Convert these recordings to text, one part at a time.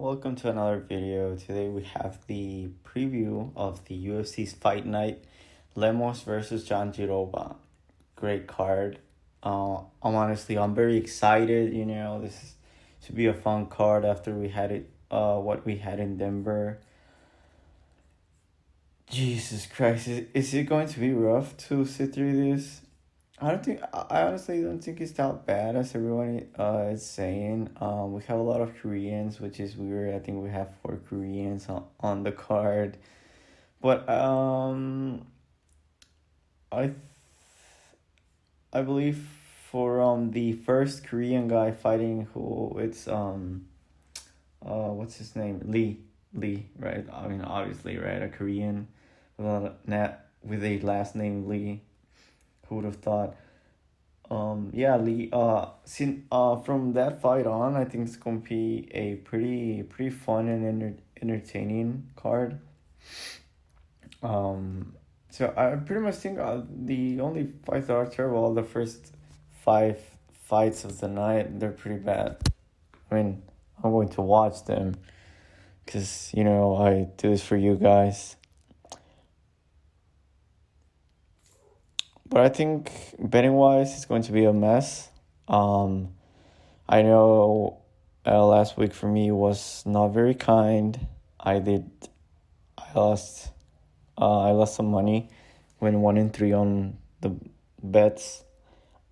Welcome to another video. Today we have the preview of the UFC's fight night, Lemos versus Jandiroba. Great card. I'm very excited. This should be a fun card after we had it. What we had in Denver. Jesus Christ, is it going to be rough to sit through this? I honestly don't think it's that bad as everyone is saying. We have a lot of Koreans, which is weird. I think we have 4 Koreans on the card, but I believe for the first Korean guy fighting, who it's what's his name, Lee, right? I mean, obviously, right, a Korean with a last name Lee. Who would have thought? Lee. From that fight on, I think it's gonna be a pretty fun and entertaining card. So I pretty much think the only fights that are terrible, the first 5 fights of the night, they're pretty bad. I mean, I'm going to watch them because I do this for you guys. But I think betting-wise, it's going to be a mess. I know last week for me was not very kind. I lost some money, went 1-3 on the bets.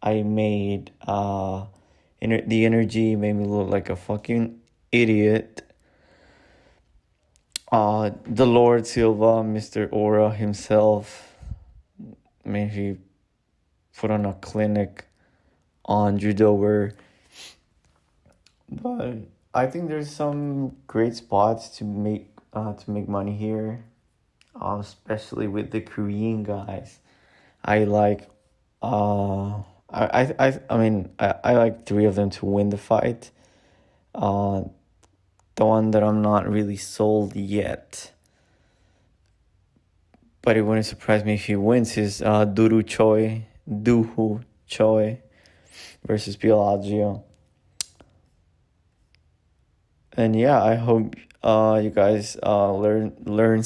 I made the energy made me look like a fucking idiot. The Lord Silva, Mr. Aura himself, he put on a clinic on judo, but I think there's some great spots to make money here, especially with the Korean guys. I like I like 3 of them to win the fight. The one that I'm not really sold yet, but it wouldn't surprise me if he wins, is Woo Choi versus Algeo. And yeah, I hope you guys learn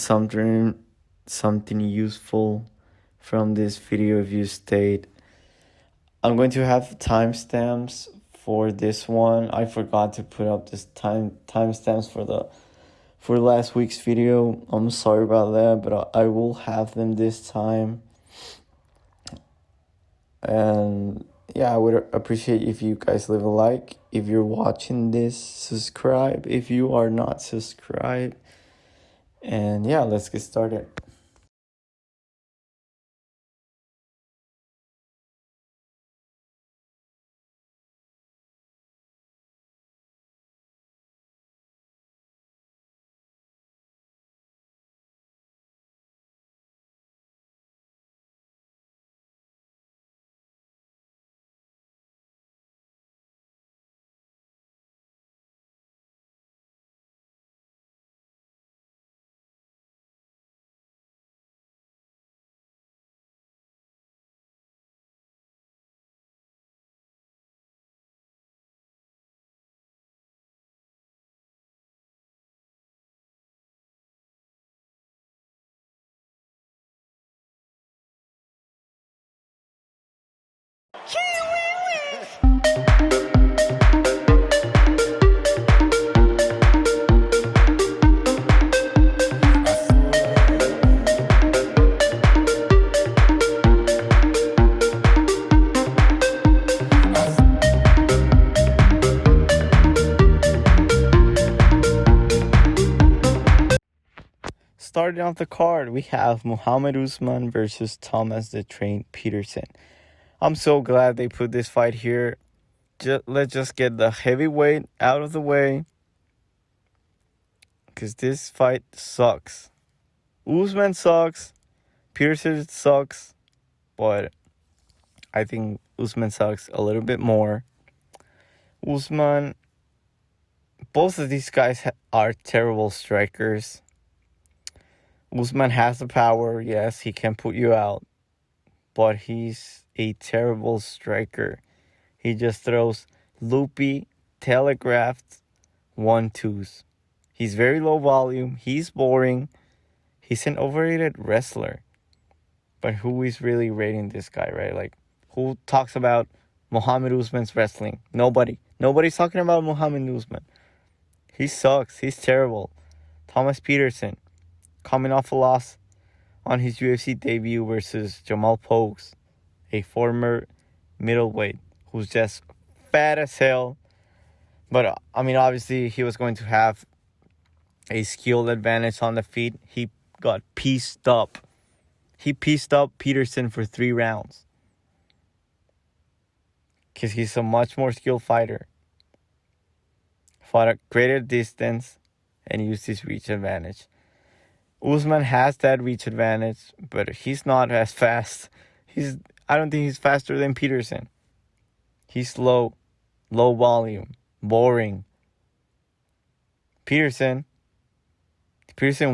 something useful from this video if you stayed. I'm going to have timestamps for this one. I forgot to put up this timestamps for last week's video. I'm sorry about that, but I will have them this time. And yeah, I would appreciate if you guys leave a like. If you're watching this, subscribe if you are not subscribed. And yeah, let's get started. Starting off the card, we have Muhammad Usman versus Thomas the Train Petersen. I'm so glad they put this fight here. Let's just get the heavyweight out of the way, because this fight sucks. Usman sucks, Petersen sucks, but I think Usman sucks a little bit more. Usman, both of these guys are terrible strikers. Usman has the power, yes, he can put you out, but he's a terrible striker. He just throws loopy, telegraphed 1-2s. He's very low volume. He's boring. He's an overrated wrestler. But who is really rating this guy, right? Like, who talks about Muhammad Usman's wrestling? Nobody. Nobody's talking about Muhammad Usman. He sucks. He's terrible. Thomas Petersen, coming off a loss on his UFC debut versus Jamal Pokes, a former middleweight who's just fat as hell. But, I mean, obviously, he was going to have a skill advantage on the feet. He got pieced up. He pieced up Petersen for 3 rounds. Because he's a much more skilled fighter. Fought at greater distance and used his reach advantage. Usman has that reach advantage, but he's not as fast. I don't think he's faster than Petersen. He's slow, low volume, boring. Petersen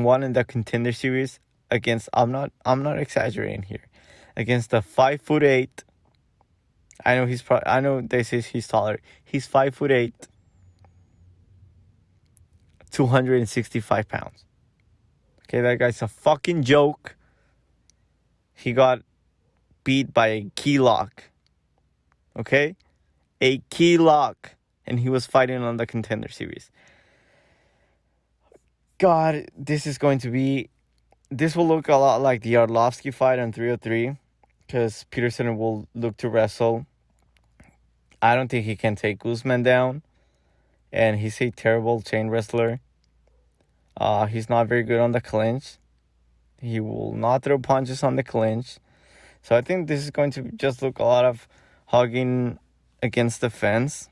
won in the Contender Series against, I'm not exaggerating here, against the 5'8". I know they say he's taller. He's 5'8", 265 pounds. Okay, that guy's a fucking joke. He got beat by a key lock. Okay? A key lock. And he was fighting on the Contender Series. God, this will look a lot like the Arlovsky fight on 303. Because Petersen will look to wrestle. I don't think he can take Usman down. And he's a terrible chain wrestler. He's not very good on the clinch. He will not throw punches on the clinch. So I think this is going to just look a lot of hugging against the fence.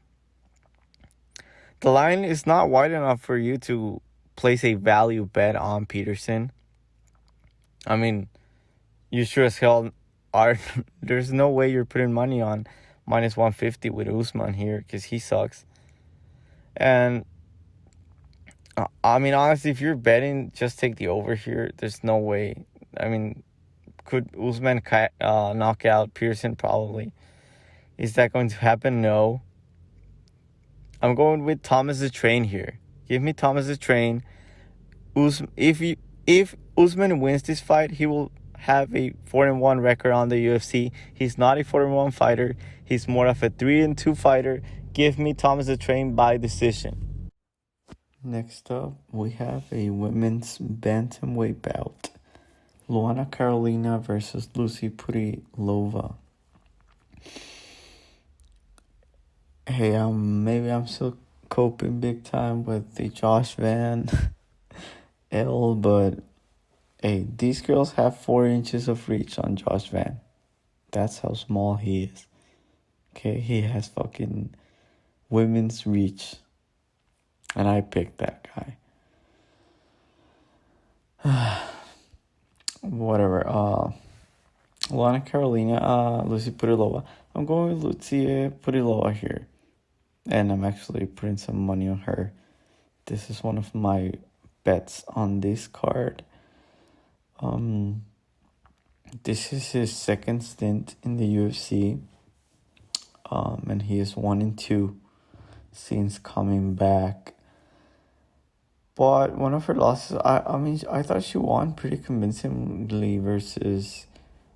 The line is not wide enough for you to place a value bet on Petersen. I mean, you sure as hell are. There's no way you're putting money on minus 150 with Usman here because he sucks. And I mean, honestly, if you're betting, just take the over here. There's no way. I mean, could Usman knock out Petersen? Probably. Is that going to happen? No. I'm going with Thomas the Train here. Give me Thomas the Train. If Usman wins this fight, he will have a 4-1 record on the UFC. He's not a 4-1 fighter. He's more of a 3-2 fighter. Give me Thomas the Train by decision. Next up, we have a women's bantamweight bout. Luana Carolina versus Lucy Pudilova. Hey, maybe I'm still coping big time with the Josh Van L, but hey, these girls have 4 inches of reach on Josh Van. That's how small he is. Okay, he has fucking women's reach. And I picked that guy. Whatever. Luana Carolina, Lucy Pudilova. I'm going with Lucy Pudilova here. And I'm actually putting some money on her. This is one of my bets on this card. This is his second stint in the UFC. And he is 1-2 since coming back. But one of her losses, I thought she won pretty convincingly versus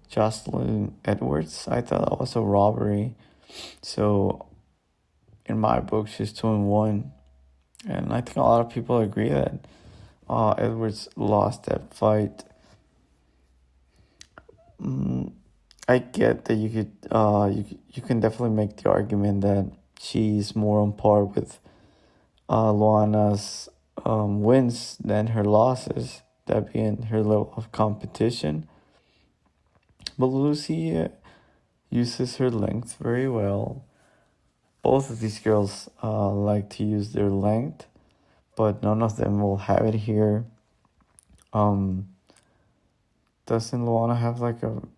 Jocelyn Edwards. I thought that was a robbery. So, in my book, she's 2-1. And I think a lot of people agree that Edwards lost that fight. I get that you can definitely make the argument that she's more on par with Luana's wins than her losses, that being her level of competition. But Lucy uses her length very well. Both of these girls like to use their length, but none of them will have it here. Doesn't Luana have like an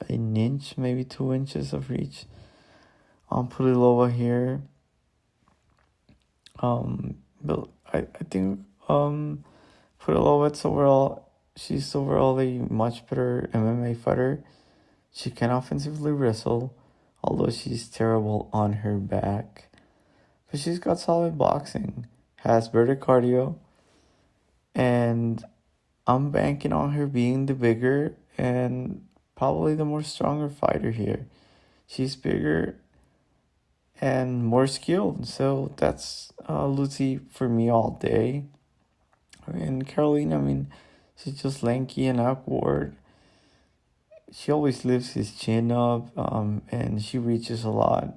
inch, maybe 2 inches of reach on Pudilova here? But I think Pudilova, she's overall a much better MMA fighter. She can offensively wrestle, although she's terrible on her back. But she's got solid boxing. has better cardio, and I'm banking on her being the bigger and probably the more stronger fighter here. She's bigger and more skilled, so that's Lucy for me all day. And Caroline, I mean, she's just lanky and awkward. She always lifts his chin up, and she reaches a lot.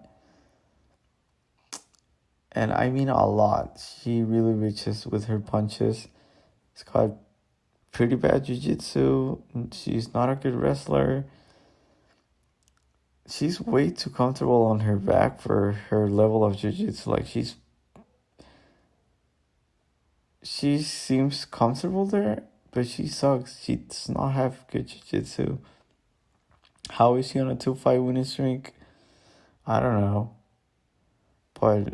And I mean a lot. She really reaches with her punches. She's got pretty bad jiu-jitsu. She's not a good wrestler. She's way too comfortable on her back for her level of jiu-jitsu. Like, she seems comfortable there, but she sucks. She does not have good jiu-jitsu. How is she on a 2-fight winning streak? I don't know. But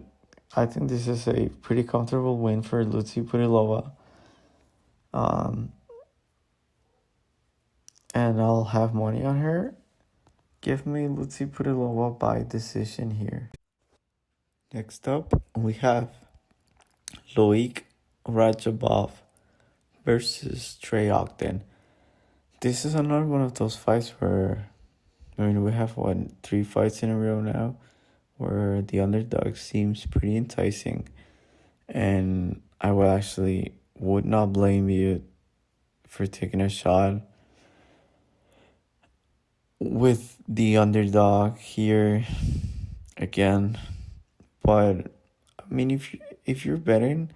I think this is a pretty comfortable win for Lucy Pudilova. And I'll have money on her. Give me Lucy Pudilova by decision here. Next up, we have Loic Radzhabov versus Trey Ogden. This is another one of those fights where, I mean, we have 3 fights in a row now where the underdog seems pretty enticing, and I would not blame you for taking a shot with the underdog here again. But I mean, if you're betting,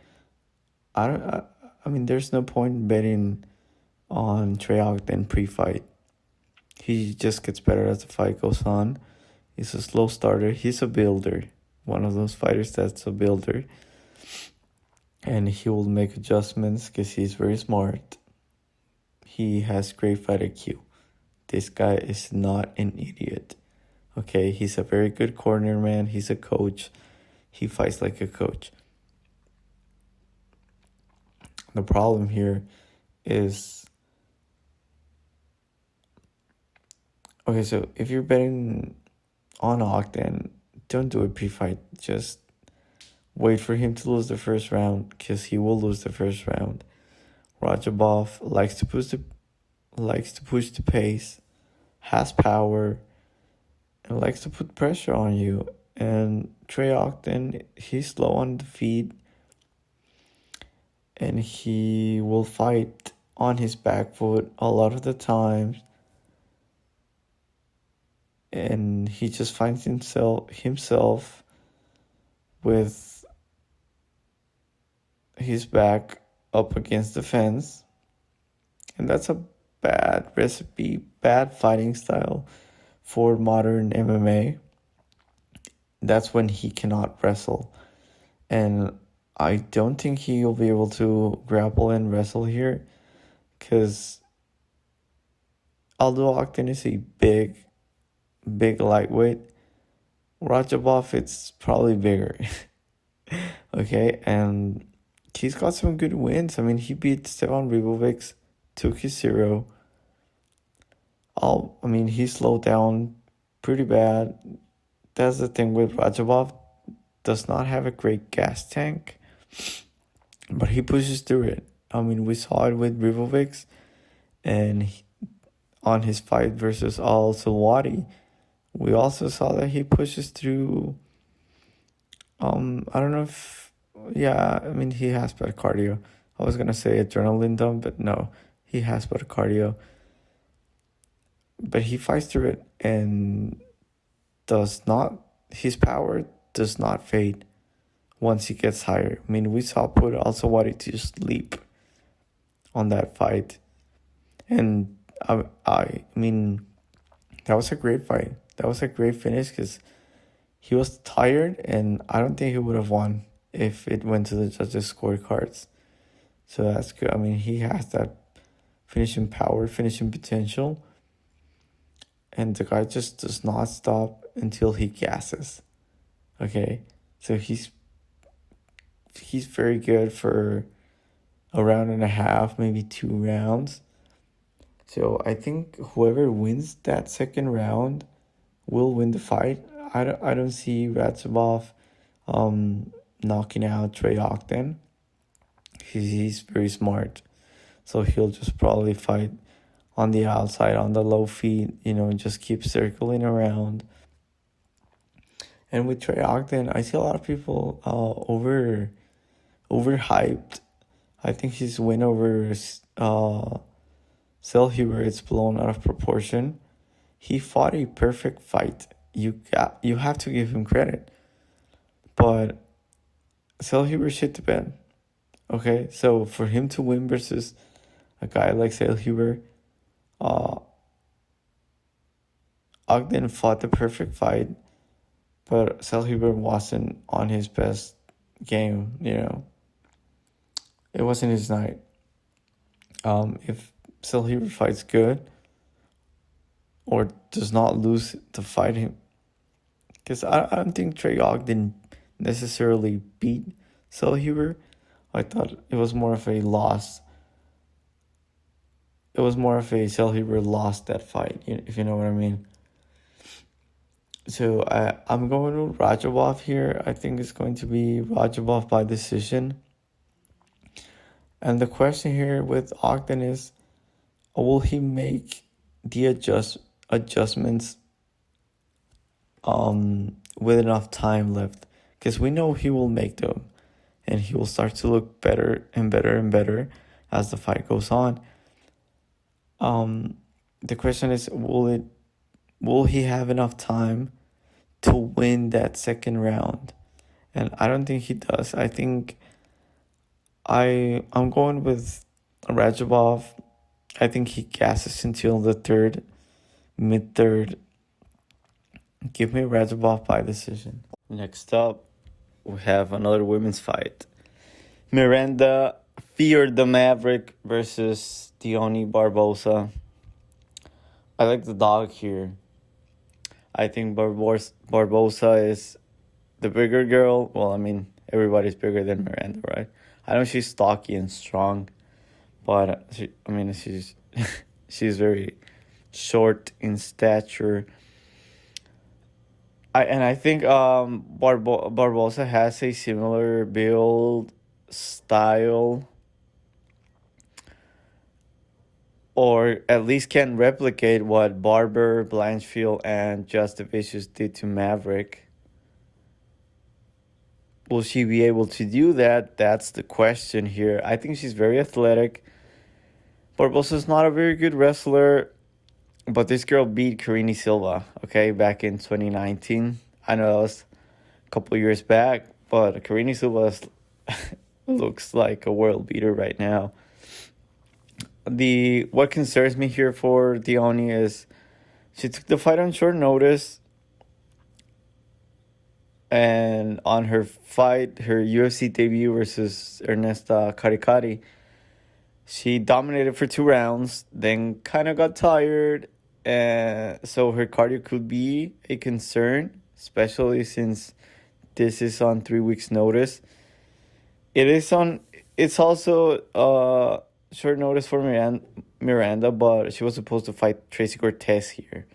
I mean, there's no point betting on Trey Ogden pre-fight. He just gets better as the fight goes on. He's a slow starter. He's a builder. One of those fighters that's a builder. And he will make adjustments because he's very smart. He has great fight IQ. This guy is not an idiot. Okay, he's a very good corner man. He's a coach. He fights like a coach. The problem here is... Okay, so if you're betting on Ogden, don't do it pre-fight. Just wait for him to lose the first round, because he will lose the first round. Radzhabov likes to push the pace, has power, and likes to put pressure on you. And Trey Ogden, he's slow on the feet, and he will fight on his back foot a lot of the times. And he just finds himself with his back up against the fence. And that's a bad recipe, bad fighting style for modern MMA. That's when he cannot wrestle. And I don't think he'll be able to grapple and wrestle here, because although Ogden is a big lightweight, Radzhabov, it's probably bigger. Okay, and he's got some good wins. I mean, he beat Stevan Ribovics, took his 0. He slowed down pretty bad. That's the thing with Radzhabov. Does not have a great gas tank, but he pushes through it. I mean, we saw it with Ribovics, and on his fight versus Al Salwati, we also saw that he pushes through. I don't know if... Yeah, I mean, he has better cardio. I was going to say adrenaline dump, but no. He has better cardio. But he fights through it, and his power does not fade once he gets higher. I mean, we saw put Al-Sawadi to sleep on that fight. And I mean, that was a great fight. That was a great finish, because he was tired, and I don't think he would have won if it went to the judges' scorecards. So that's good. I mean, he has that finishing power, finishing potential. And the guy just does not stop until he gasses. Okay? So he's very good for a round and a half, maybe 2 rounds. So I think whoever wins that second round will win the fight. I don't see Radzhabov knocking out Trey Ogden. He's very smart. So he'll just probably fight on the outside, on the low feet, just keep circling around. And with Trey Ogden, I see a lot of people overhyped. I think his win over Selhuber is blown out of proportion. He fought a perfect fight. You have to give him credit. But Selhuber shit the bed. Okay, so for him to win versus a guy like Selhuber, Ogden fought the perfect fight, but Selhuber wasn't on his best game, It wasn't his night. If Selhuber fights good or does not lose to fight him, because I don't think Trey Ogden necessarily beat Selhuber. I thought it was more of a loss. It was more of a Selhuber lost that fight, if you know what I mean. So I'm going with Radzhabov here. I think it's going to be Radzhabov by decision. And the question here with Ogden is, will he make the adjustments with enough time left? Because we know he will make them, and he will start to look better and better and better as the fight goes on. The question is, will he have enough time to win that second round? And I don't think he does. I think I'm going with Radzhabov. I think he gasses until the mid-third. Give me Radzhabov by decision. Next up, we have another women's fight. Miranda feared the Maverick versus Diony Barbosa. I like the dog here. I think Barbosa is the bigger girl. Well, I mean, everybody's bigger than Miranda, right? I know she's stocky and strong, but she's she's very short in stature. I think Barbosa has a similar build style, or at least can replicate what Barber, Blanchfield, and Just the Vicious did to Maverick. Will she be able to do that? That's the question here. I think she's very athletic. Barbosa's not a very good wrestler, but this girl beat Karine Silva, okay, back in 2019. I know that was a couple years back, but Karine Silva looks like a world beater right now. What concerns me here for Diony is she took the fight on short notice, and on her UFC debut versus Ernesta Caricari, she dominated for 2 rounds, then kind of got tired, and so her cardio could be a concern, especially since this is on 3 weeks' notice. It's also short notice for Miranda, but she was supposed to fight Tracy Cortez here.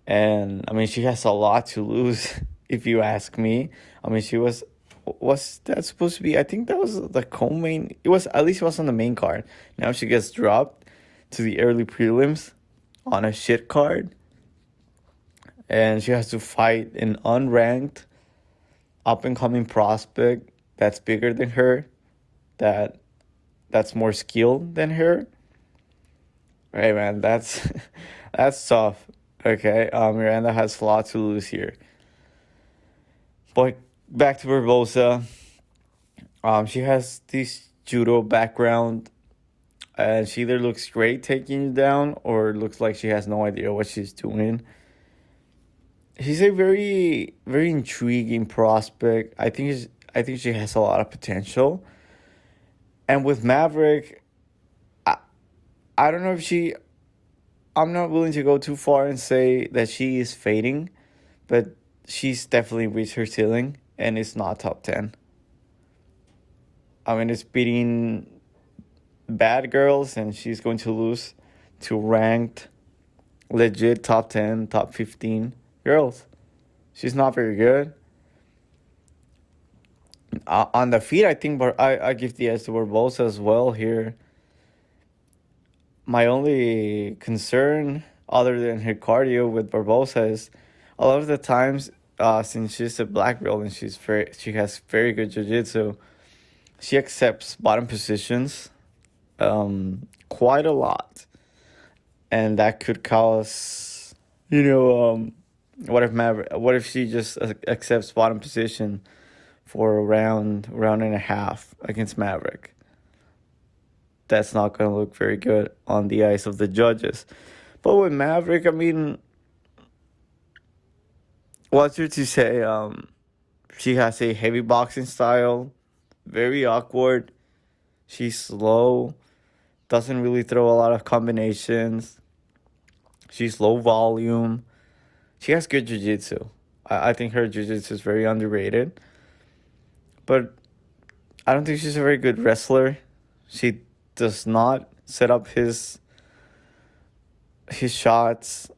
And, she has a lot to lose, if you ask me. She was that supposed to be, I think that was the co-main, at least it was on the main card. Now she gets dropped to the early prelims on a shit card. And she has to fight an unranked, up-and-coming prospect that's bigger than her, that's more skilled than her. Hey man, that's tough. Okay, Miranda has a lot to lose here. But back to Barbosa. She has this judo background, and she either looks great taking you down or looks like she has no idea what she's doing. She's a very, very intriguing prospect. I think she has a lot of potential. And with Maverick, I don't know if I'm not willing to go too far and say that she is fading, but she's definitely reached her ceiling, and it's not top 10. It's beating bad girls, and she's going to lose to ranked, legit top 10, top 15 girls. She's not very good. On the feet, I think I give the edge to Barbosa as well here. My only concern, other than her cardio with Barbosa, is a lot of the times, since she's a black belt and she has very good jiu-jitsu, she accepts bottom positions quite a lot. And that could cause, what if she just accepts bottom position for a round and a half against Maverick? That's not going to look very good on the eyes of the judges. But with Maverick, I mean, what's there to say? She has a heavy boxing style, very awkward. She's slow, doesn't really throw a lot of combinations. She's low volume. She has good jiu-jitsu. I think her jiu-jitsu is very underrated. But I don't think she's a very good wrestler. She does not set up his shots.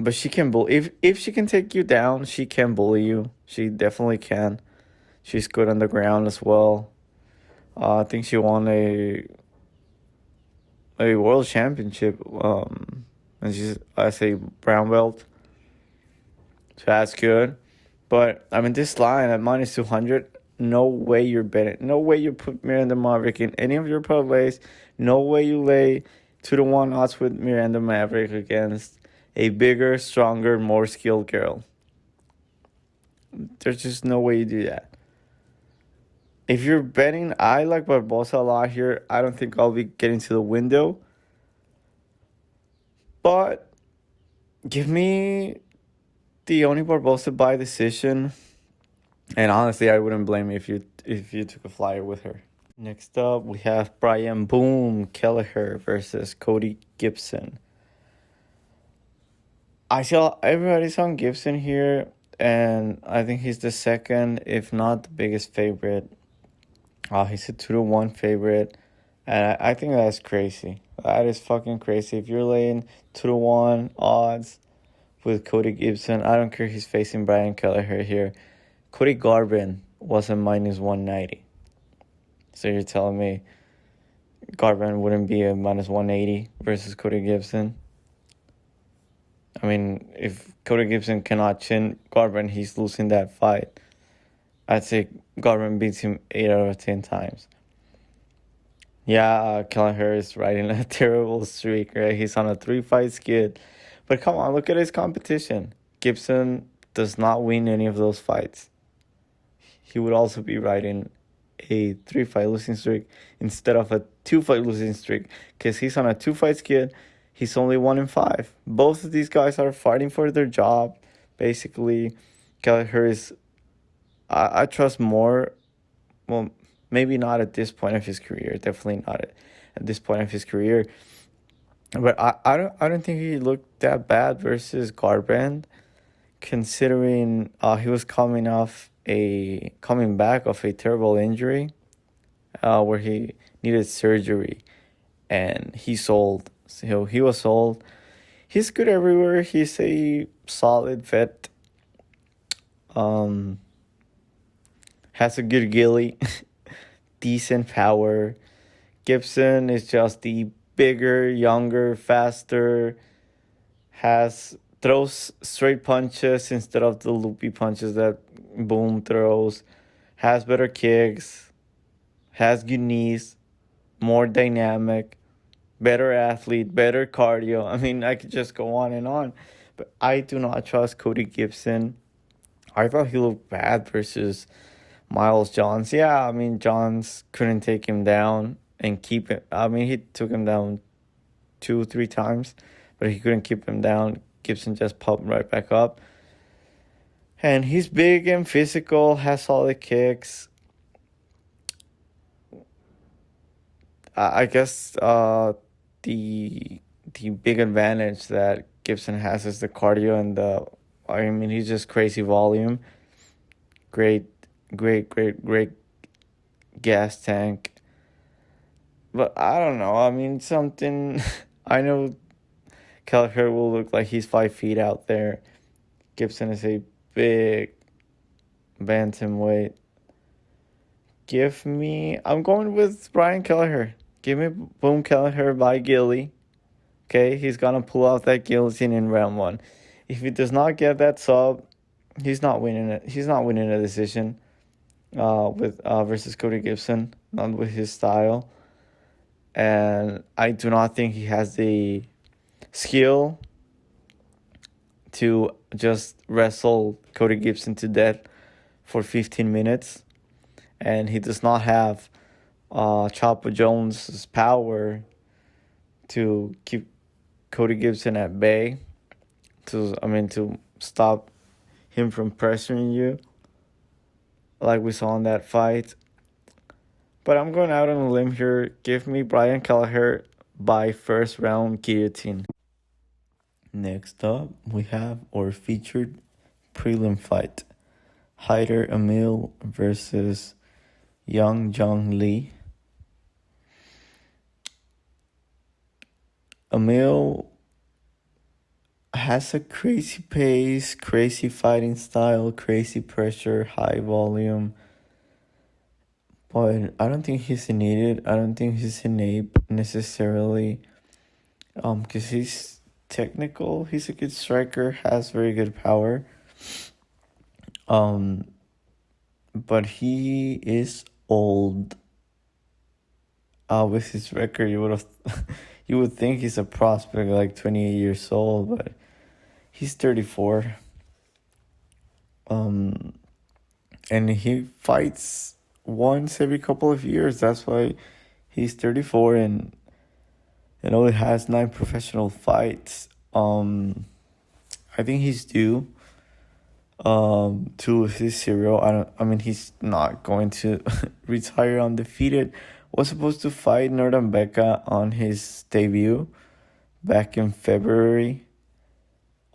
But she can bully. If she can take you down, she can bully you. She definitely can. She's good on the ground as well. I think she won a world championship. And she's, I say, brown belt. So that's good. But I mean, this line at minus 200, no way you're betting. No way you put Miranda Maverick in any of your parlays. No way you lay 2-1 odds with Miranda Maverick against a bigger, stronger, more skilled girl. There's just no way you do that. If you're betting, I like Barbosa a lot here. I don't think I'll be getting to the window. But give me the only Barbosa by decision. And honestly, I wouldn't blame you if you took a flyer with her. Next up, we have Brian Boom Kellerher versus Cody Gibson. I saw everybody's on Gibson here, and I think he's the second, if not the biggest favorite. He's a 2-1 favorite, and I think that's crazy. That is fucking crazy. If you're laying 2-1 odds with Cody Gibson, I don't care if he's facing Brian Kellerher here. Cody Garbrandt was a minus 190. So you're telling me Garbrandt wouldn't be a minus 180 versus Cody Gibson? I mean, if Cody Gibson cannot chin Garbrandt, he's losing that fight. I'd say Garbrandt beats him 8 out of 10 times. Yeah, Kellerher is riding a terrible streak, right? He's on a 3-fight skid. But come on, look at his competition. Gibson does not win any of those fights. He would also be riding a 3-fight losing streak instead of a 2-fight losing streak, because he's on a 2-fight skid. He's only 1-5. Both of these guys are fighting for their job, basically. Kellerher is, I trust more. Well, maybe not at this point of his career. Definitely not at this point of his career. But I don't think he looked that bad versus Garbrandt, considering he was coming back of a terrible injury, where he needed surgery, and he sold. So he was sold. He's good everywhere. He's a solid vet. Has a good ghillie, decent power. Gibson is just the bigger, younger, faster. Throws straight punches instead of the loopy punches that Boom throws. Has better kicks. Has good knees. More dynamic. Better athlete, better cardio. I mean, I could just go on and on. But I do not trust Cody Gibson. I thought he looked bad versus Miles Johns. Yeah, I mean, Johns couldn't take him down and keep it. I mean, he took him down 2-3 times, but he couldn't keep him down. Gibson just popped right back up. And he's big and physical, has solid kicks. I guess the big advantage that Gibson has is the cardio and he's just crazy volume. Great gas tank. But I don't know. I mean, I know Kellerher will look like he's 5 feet out there. Gibson is a big bantamweight. I'm going with Brian Kellerher. Give me Boom Kellerher by Gilly. Okay, he's gonna pull out that guillotine in round 1. If he does not get that sub, he's not winning it. He's not winning a decision. With versus Cody Gibson, not with his style, and I do not think he has the skill to just wrestle Cody Gibson to death for 15 minutes, and he does not have Chapo Jones' power to keep Cody Gibson at bay, to stop him from pressuring you like we saw in that fight. But I'm going out on a limb here. Give me Brian Kellerher by first round guillotine. Next up, we have our featured prelim fight. Hyder Amil versus Young Jung Lee. Amil has a crazy pace, crazy fighting style, crazy pressure, high volume. But I don't think he's needed. I don't think he's innate necessarily. Because he's technical. He's a good striker. Has very good power. But he is old. With his record, you would think he's a prospect, like 28 years old, but he's 34. And he fights once every couple of years. That's why he's 34 and only has 9 professional fights. I think he's due to his serial. He's not going to retire undefeated. Was supposed to fight Northern Becca on his debut back in February.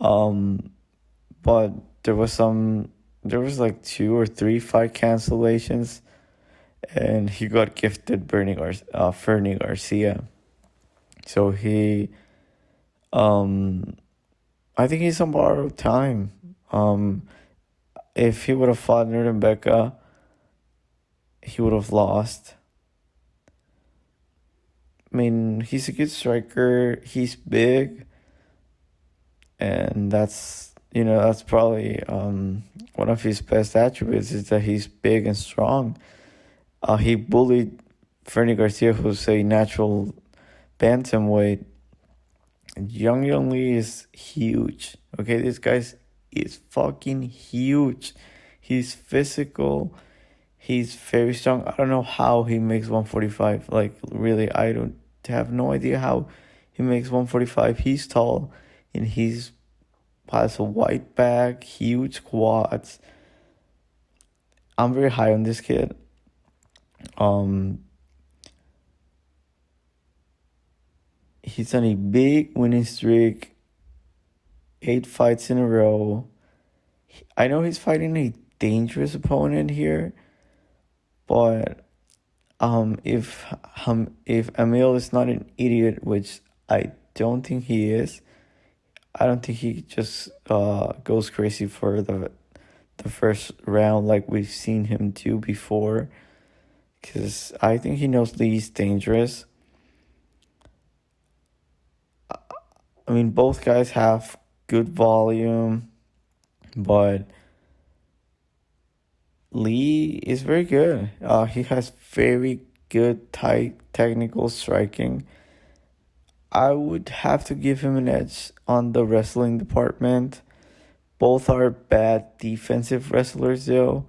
But there was like 2 or 3 fight cancellations, and he got gifted Fernie Garcia. So he, I think he's on borrowed time. If he would have fought Northern Becca, he would have lost. He's a good striker. He's big, and that's probably one of his best attributes is that he's big and strong. He bullied Fernie Garcia, who's a natural bantamweight. Young Lee is huge. Okay, this guy is fucking huge. He's physical. He's very strong. I don't know how he makes 145. Like, really, I don't have no idea how he makes 145. He's tall, and he's has a white back, huge quads. I'm very high on this kid. He's on a big winning streak. 8 fights in a row. I know he's fighting a dangerous opponent here, but if Amil is not an idiot, which I don't think he is, I don't think he just goes crazy for the first round like we've seen him do before, because I think he knows Lee's dangerous. Both guys have good volume, but Lee is very good. He has very good tight technical striking. I would have to give him an edge on the wrestling department. Both are bad defensive wrestlers though.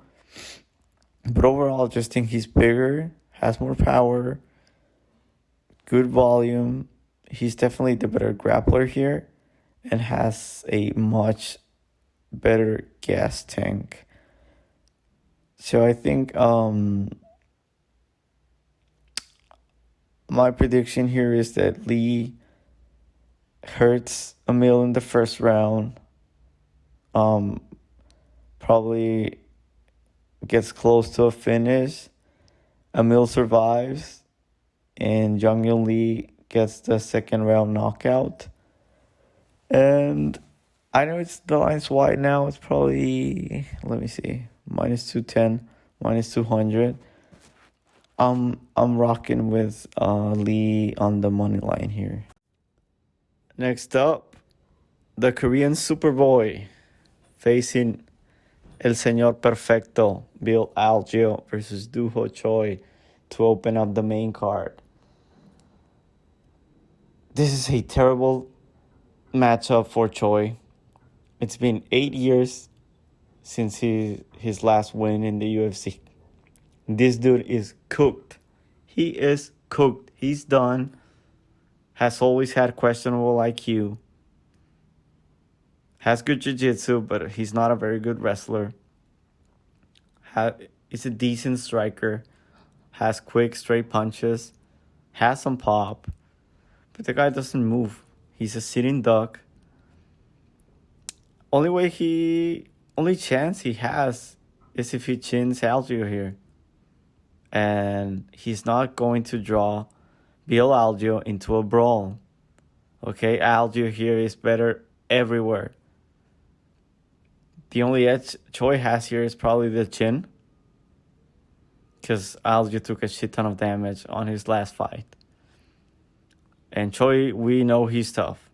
But overall, I just think he's bigger, has more power, good volume. He's definitely the better grappler here and has a much better gas tank. So I think my prediction here is that Lee hurts Amil in the first round. Probably gets close to a finish. Amil survives, and Jung Yun Lee gets the second round knockout. And I know the line's wide now. It's probably, let me see. minus 210, minus 200. I'm rocking with Lee on the money line here. Next up, the Korean Superboy facing El Señor Perfecto, Bill Algeo versus Woo Choi to open up the main card. This is a terrible matchup for Choi. It's been 8 years since his last win in the UFC. This dude is cooked. He is cooked. He's done. Has always had questionable IQ. Has good jiu-jitsu, but he's not a very good wrestler. Is a decent striker. Has quick, straight punches. Has some pop. But the guy doesn't move. He's a sitting duck. Only chance he has is if he chins Algeo here. And he's not going to draw Bill Algeo into a brawl. Okay, Algeo here is better everywhere. The only edge Choi has here is probably the chin. Because Algeo took a shit ton of damage on his last fight. And Choi, we know he's tough.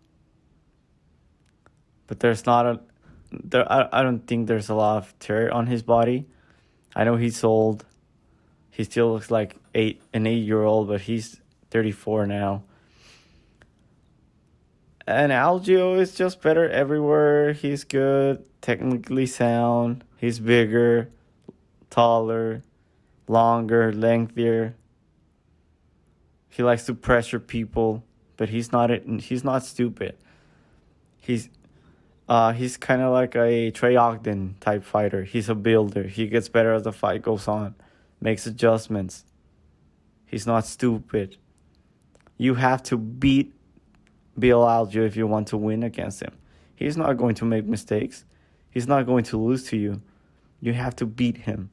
But I don't think there's a lot of tear on his body. I know he's old. He still looks like an 8-year-old, but he's 34 now. And Algeo is just better everywhere. He's good, technically sound. He's bigger, taller, longer, lengthier. He likes to pressure people, but he's not stupid. He's kind of like a Trey Ogden type fighter. He's a builder. He gets better as the fight goes on. Makes adjustments. He's not stupid. You have to beat Bill Algeo if you want to win against him. He's not going to make mistakes. He's not going to lose to you. You have to beat him.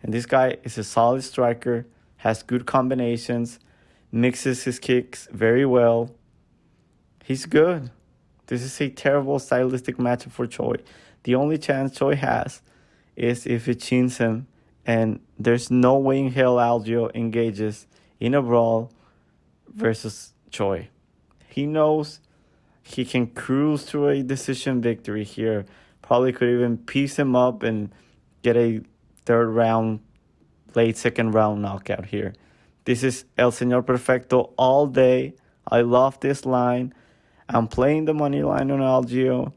And this guy is a solid striker, has good combinations, mixes his kicks very well. He's good. This is a terrible stylistic matchup for Choi. The only chance Choi has is if it chins him, and there's no way in hell Algeo engages in a brawl versus Choi. He knows he can cruise to a decision victory here. Probably could even piece him up and get a third round, late second round knockout here. This is El Señor Perfecto all day. I love this line. I'm playing the money line on Algeo.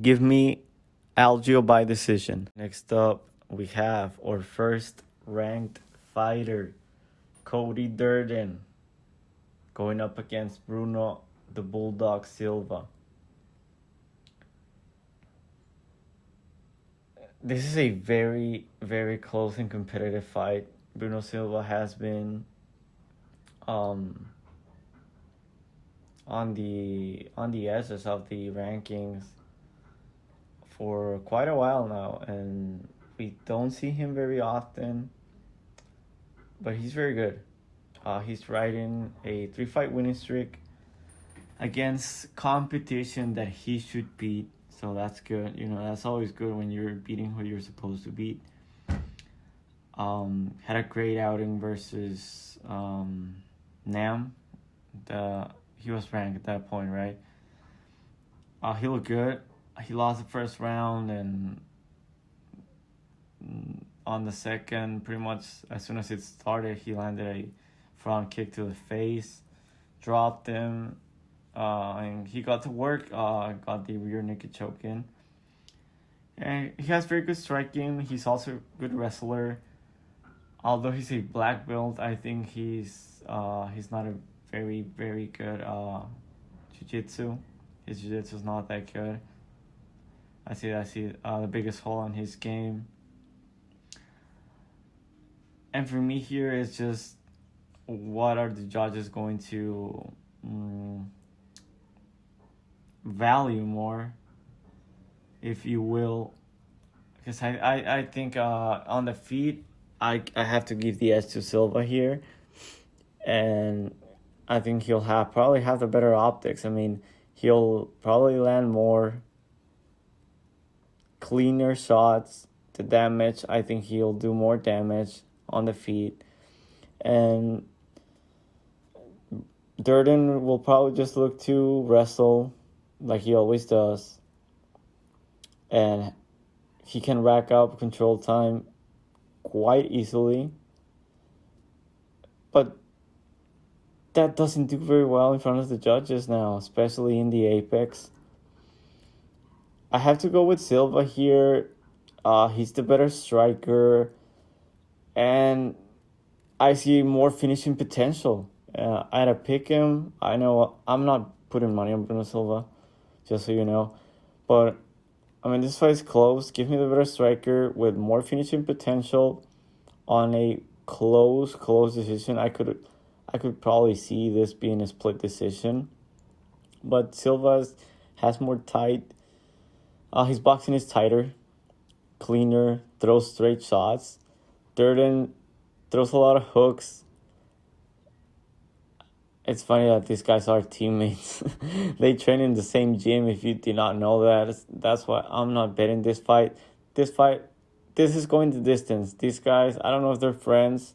Give me Algeo by decision. Next up, we have our first ranked fighter, Cody Durden, going up against Bruno the Bulldog Silva. This is a very, very close and competitive fight. Bruno Silva has been on the edges of the rankings for quite a while now, and we don't see him very often, but he's very good. He's riding a 3-fight winning streak against competition that he should beat, so that's good. That's always good when you're beating who you're supposed to beat. Had a great outing versus Nam. He was ranked at that point, right? He looked good. He lost the first round, and on the second, pretty much as soon as it started, he landed a front kick to the face, dropped him, and he got to work, got the rear naked choke in. And he has very good striking. He's also a good wrestler. Although he's a black belt, I think he's not a very, very good jiu-jitsu. His jiu-jitsu is not that good. I see the biggest hole in his game. And for me here, it's just, what are the judges going to value more, if you will? Because I think on the feet, I have to give the edge to Silva here. And I think he'll probably have the better optics. I mean, he'll probably land more cleaner shots, the damage. I think he'll do more damage on the feet. And Durden will probably just look to wrestle like he always does. And he can rack up control time quite easily. But that doesn't do very well in front of the judges now, especially in the apex. I have to go with Silva here. He's the better striker. And I see more finishing potential. I had to pick him. I know I'm not putting money on Bruno Silva, just so you know. But, I mean, this fight is close. Give me the better striker with more finishing potential on a close decision. I could probably see this being a split decision. But Silva has more tight. His boxing is tighter, cleaner, throws straight shots. Durden throws a lot of hooks. It's funny that these guys are teammates. They train in the same gym. If you did not know that, that's why I'm not betting this fight. This is going the distance. These guys, I don't know if they're friends,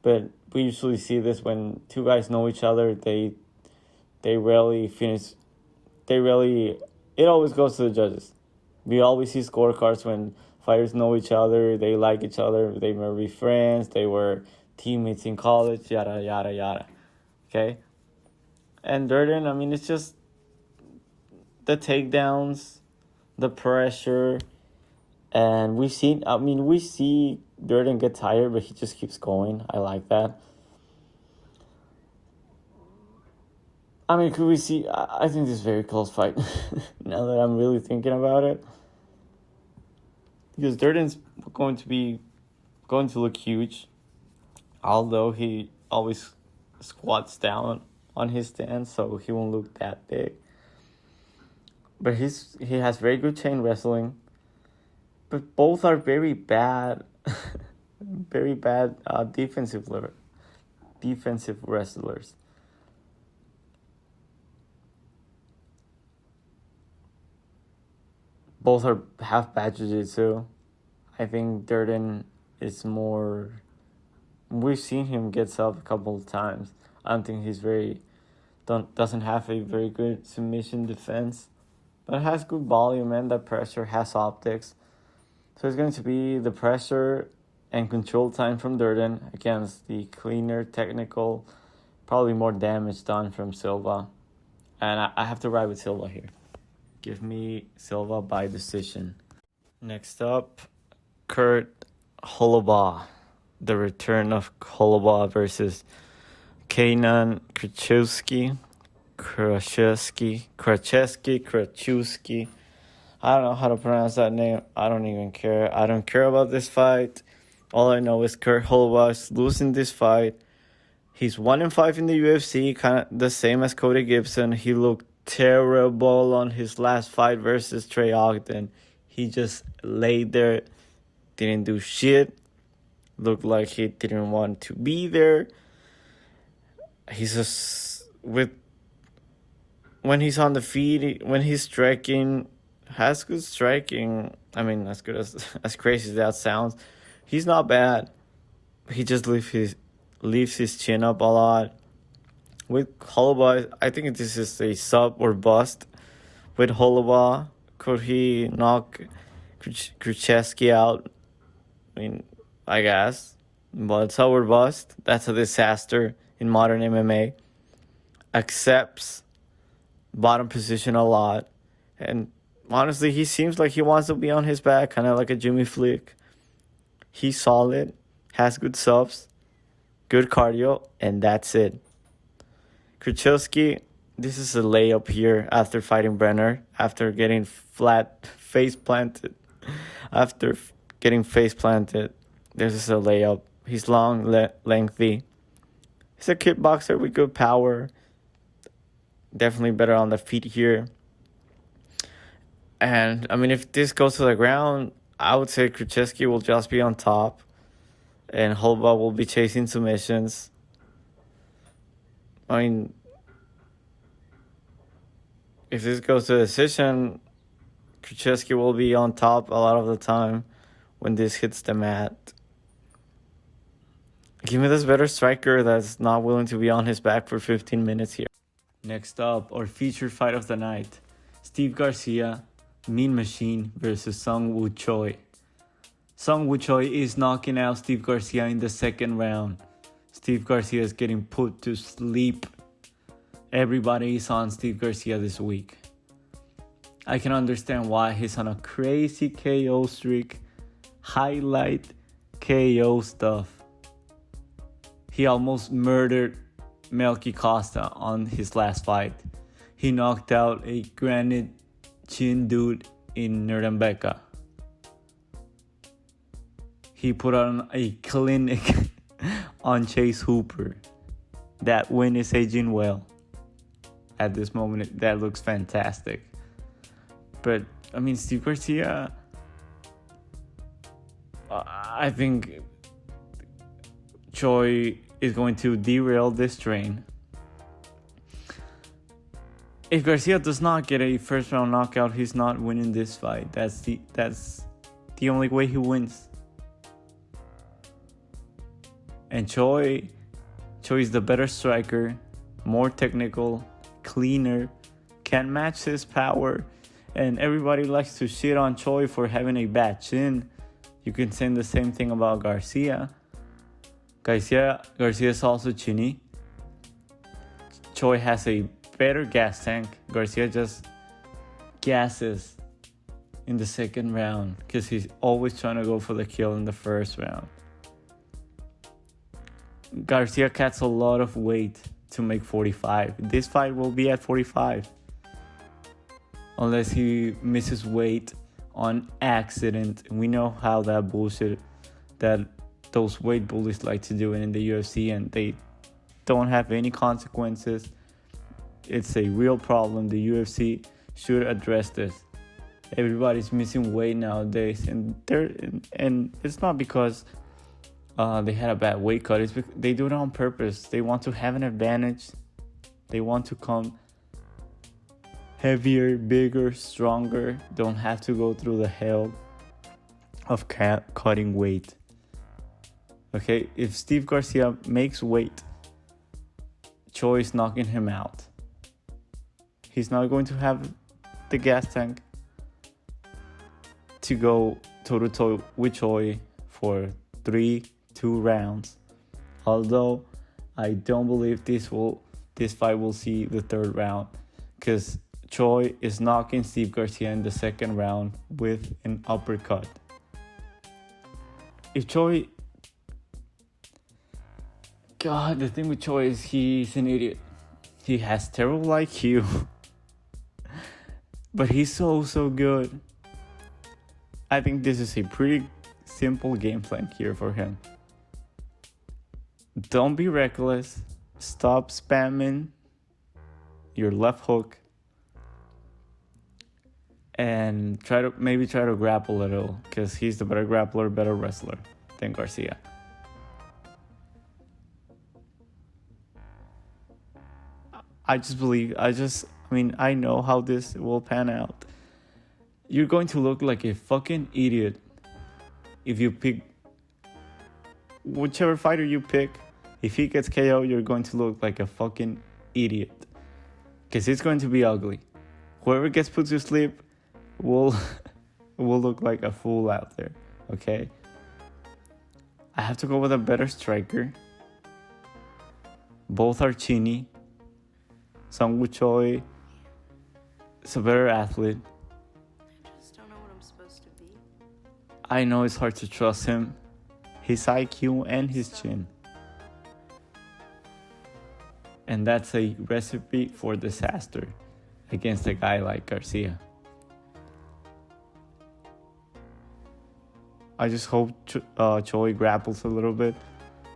but we usually see this when two guys know each other. They rarely finish. It always goes to the judges. We always see scorecards when fighters know each other, they like each other, they may be friends, they were teammates in college, yada, yada, yada. Okay? And Durden, I mean, it's just the takedowns, the pressure, and we see Durden get tired, but he just keeps going. I like that. I mean, could we see... I think this is a very close fight, now that I'm really thinking about it. Because Durden's going to look huge, although he always squats down on his stance, so he won't look that big. But he has very good chain wrestling, but both are very bad, very bad defensive wrestlers. Both have bad jiu-jitsu. I think Durden is more... We've seen him get up a couple of times. I don't think he's doesn't have a very good submission defense. But has good volume and the pressure, has optics. So it's going to be the pressure and control time from Durden against the cleaner, technical, probably more damage done from Silva. And I have to ride with Silva here. Give me Silva by decision. Next up, Holobaugh. The return of Holobaugh versus Kurschewsky. I don't know how to pronounce that name. I don't even care. I don't care about this fight. All I know is Holobaugh is losing this fight. He's 1-5 in the UFC, kind of the same as Cody Gibson. He looked terrible on his last fight versus Trey Ogden. He just laid there, didn't do shit, looked like he didn't want to be there. He's just when he's on the feet, when he's striking, has good striking. I mean, as good as crazy as that sounds, he's not bad. He just leaves his chin up a lot. With Holobaugh, I think this is a sub or bust. With Holobaugh, could he knock Kurschewsky out? I mean, I guess. But sub or bust, that's a disaster in modern MMA. Accepts bottom position a lot. And honestly, he seems like he wants to be on his back, kind of like a Jimmy Flick. He's solid, has good subs, good cardio, and that's it. Kurschewsky, this is a layup here after fighting Brenner, after getting face planted. After getting face planted, this is a layup. He's long, lengthy. He's a kickboxer with good power. Definitely better on the feet here. And, I mean, if this goes to the ground, I would say Kurschewsky will just be on top. And Holobaugh will be chasing submissions. I mean, if this goes to a decision, Kurschewsky will be on top a lot of the time when this hits the mat. Give me this better striker that's not willing to be on his back for 15 minutes here. Next up, our featured fight of the night. Steve Garcia, Mean Machine versus Woo Choi. Woo Choi is knocking out Steve Garcia in the second round. Steve Garcia is getting put to sleep. Everybody is on Steve Garcia this week. I can understand why he's on a crazy KO streak. Highlight KO stuff. He almost murdered Melky Costa on his last fight. He knocked out a granite chin dude in Nuremberg. He put on a clinic on Chase Hooper. That win is aging well. At this moment, that looks fantastic. But, I mean, Steve Garcia, I think Choi is going to derail this train. If Garcia does not get a first round knockout, he's not winning this fight. That's the only way he wins. And Choi is the better striker, more technical, cleaner, can match his power. And everybody likes to shit on Choi for having a bad chin. You can say the same thing about Garcia. Garcia is also chinny. Choi has a better gas tank. Garcia just gases in the second round because he's always trying to go for the kill in the first round. Garcia cuts a lot of weight to make 45. This fight will be at 45. Unless he misses weight on accident. We know how that bullshit that those weight bullies like to do it in the UFC, and they don't have any consequences. It's a real problem. The UFC should address this. Everybody's missing weight nowadays, and it's not because they had a bad weight cut. It's because they do it on purpose. They want to have an advantage. They want to come heavier, bigger, stronger. Don't have to go through the hell of cutting weight. Okay, if Steve Garcia makes weight, Choi is knocking him out. He's not going to have the gas tank to go toe-to-toe with Choi for 2 rounds. Although I don't believe this fight will see the third round, because Choi is knocking Steve Garcia in the second round with an uppercut. If Choi... God, the thing with Choi is he's an idiot. He has terrible IQ. But he's so good. I think this is a pretty simple game plan here for him. Don't be reckless. Stop spamming your left hook. And try to grapple a little, because he's the better grappler, better wrestler than Garcia. I know how this will pan out. You're going to look like a fucking idiot if you pick whichever fighter you pick. If he gets KO, you're going to look like a fucking idiot, because it's going to be ugly. Whoever gets put to sleep will look like a fool out there. Okay, I have to go with a better striker. Both are chinny. Woo Choi is a better athlete. I just don't know what I'm supposed to be. I know it's hard to trust him. His IQ and his chin. And that's a recipe for disaster against a guy like Garcia. I just hope Choi grapples a little bit,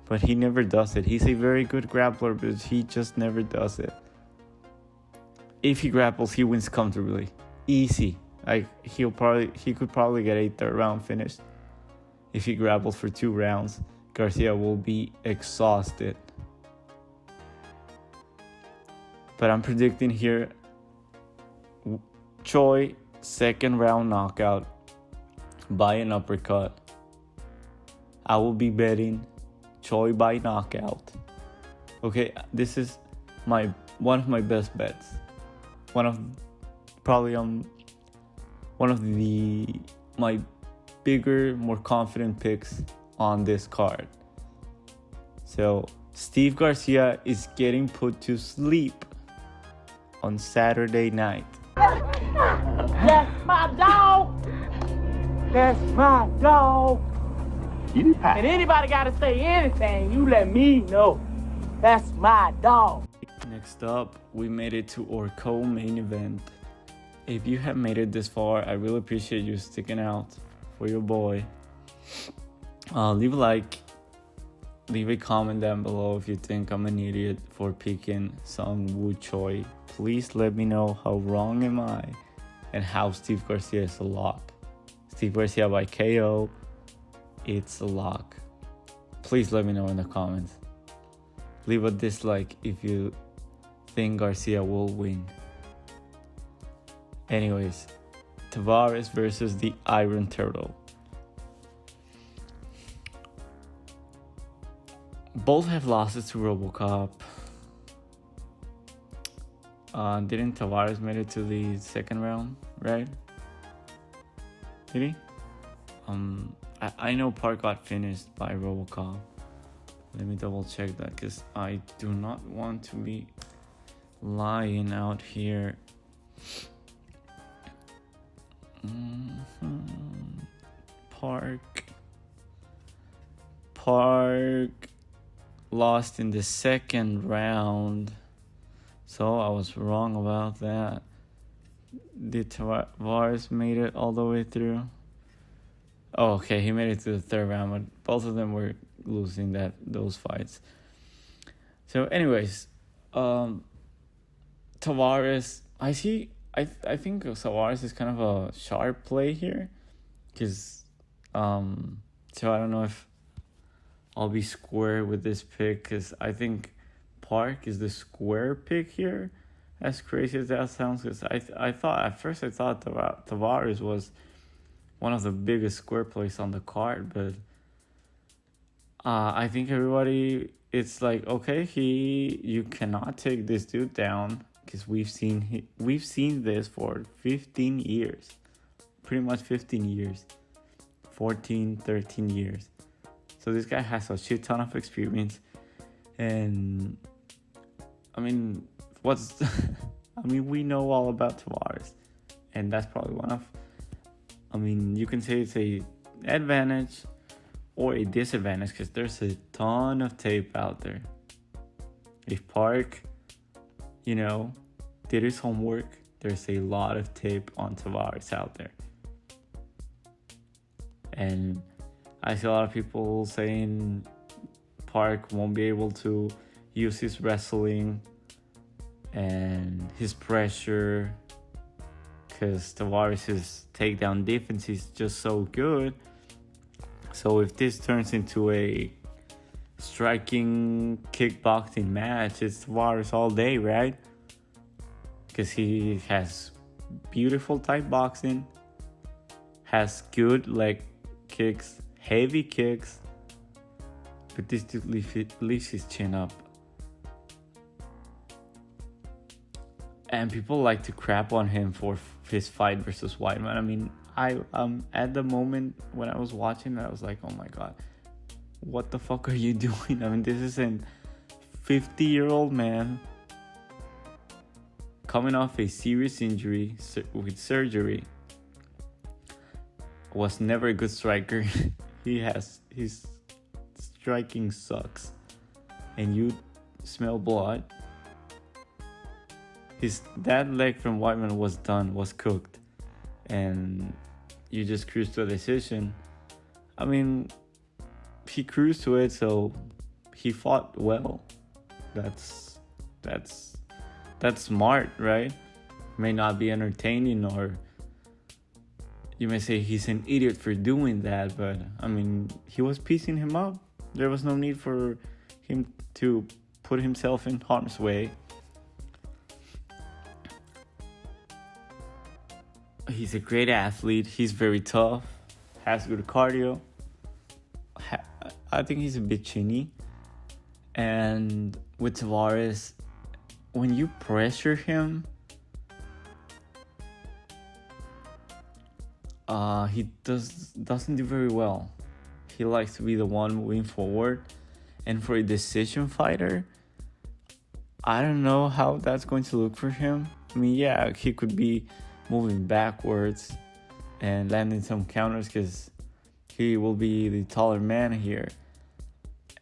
but he never does it. He's a very good grappler, but he just never does it. If he grapples, he wins comfortably. Easy. Like he could probably get a third round finish. If he grapples for 2 rounds, Garcia will be exhausted. But I'm predicting here Choi second round knockout by an uppercut. I will be betting Choi by knockout. Okay, this is one of my best bets. One of my bigger, more confident picks on this card. So Steve Garcia is getting put to sleep on Saturday night. That's my dog. That's my dog. And anybody got to say anything, you let me know. That's my dog. Next up, we made it to our co-main event. If you have made it this far, I really appreciate you sticking out for your boy. Leave a like, leave a comment down below if you think I'm an idiot for picking Woo Choi. Please let me know how wrong am I and how Steve Garcia is a lock. Steve Garcia by KO, it's a lock. Please let me know in the comments. Leave a dislike if you think Garcia will win. Anyways, Tavares versus the Iron Turtle. Both have losses to RoboCop. Didn't Tavares made it to the second round, right? Did he? I know Park got finished by RoboCop. Let me double check that because I do not want to be lying out here. Park lost in the second round, so I was wrong about that. Did Tavares made it all the way through? Oh, okay, he made it to the third round, but both of them were losing those fights. So, anyways, Tavares, I think Tavares is kind of a sharp play here, because so I don't know if I'll be square with this pick, because I think Park is the square pick here. As crazy as that sounds, because I thought Tavares was one of the biggest square plays on the card, but I think everybody, it's like, okay, you cannot take this dude down, because we've seen this for 15 years, pretty much 15 years, 14, 13 years. So this guy has a shit ton of experience, and I mean, we know all about Tavares, and that's probably one of, you can say it's a advantage or a disadvantage, because there's a ton of tape out there. If Park, did his homework, there's a lot of tape on Tavares out there. And I see a lot of people saying Park won't be able to use his wrestling and his pressure, because Tavares' takedown defense is just so good. So if this turns into a striking kickboxing match, it's Tavares all day, right? Because he has beautiful type boxing, has good leg kicks, heavy kicks, but this dude leaves his chin up. And people like to crap on him for his fight versus Weidman. I at the moment when I was watching, I was like, oh my god, what the fuck are you doing? This is a 50-year-old man coming off a serious injury with surgery. Was never a good striker. His striking sucks, and you smell blood. That leg from Weidman was cooked, and you just cruised to a decision. He cruised to it, so he fought well. That's smart, right? May not be entertaining, or you may say he's an idiot for doing that, but he was piecing him up. There was no need for him to put himself in harm's way. He's a great athlete. He's very tough, has good cardio, I think he's a bit chinny. And with Tavares, when you pressure him, he doesn't do very well. He likes to be the one moving forward. And for a decision fighter, I don't know how that's going to look for him. I mean, yeah, he could be moving backwards and landing some counters because he will be the taller man here.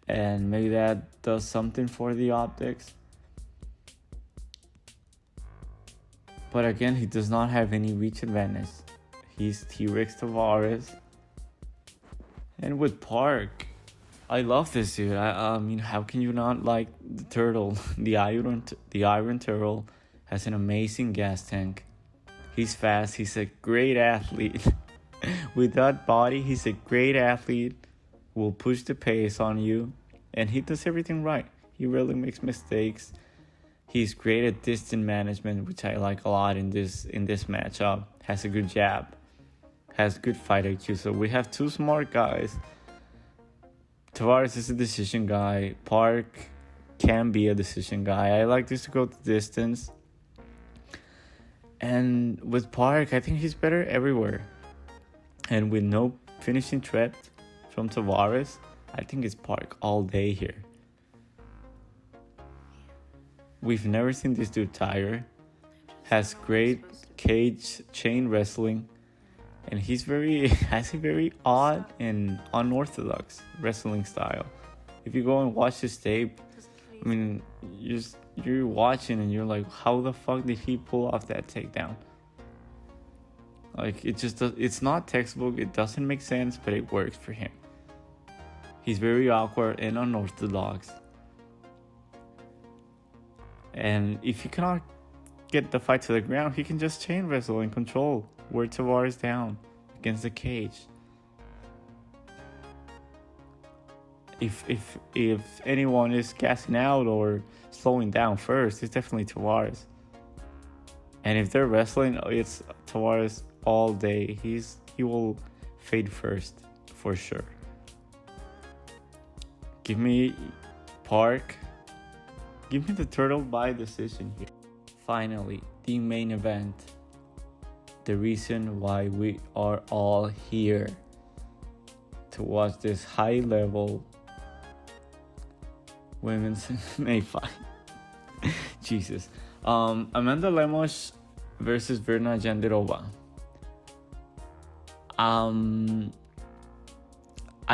And maybe that does something for the optics. But again, he does not have any reach advantage. He's T-Rex Tavares. And with Park, I love this dude. I mean, how can you not like the turtle? The Iron Turtle has an amazing gas tank. He's fast. He's a great athlete. With that body, he's a great athlete. Will push the pace on you. And he does everything right. He rarely makes mistakes. He's great at distance management, which I like a lot in this matchup. Has a good jab. Has good fight IQ. So we have two smart guys. Tavares is a decision guy. Park can be a decision guy. I like this to go the distance. And with Park, I think he's better everywhere. And with no finishing threat from Tavares, I think it's Park all day here. We've never seen this dude tire. Has great cage chain wrestling. And has a very odd and unorthodox wrestling style. If you go and watch this tape, I mean, you're watching and you're like, how the fuck did he pull off that takedown? Like, it's not textbook, it doesn't make sense, but it works for him. He's very awkward and unorthodox. And if he cannot get the fight to the ground, he can just chain wrestle and control. Wear Tavares down against the cage. If anyone is gassing out or slowing down first, it's definitely Tavares. And if they're wrestling, it's Tavares all day. He will fade first for sure. Give me Park. Give me the turtle by decision here. Finally, the main event. The reason why we are all here to watch this high-level women's MMA fight. Jesus. Amanda Lemos versus Verna Jandiroba. I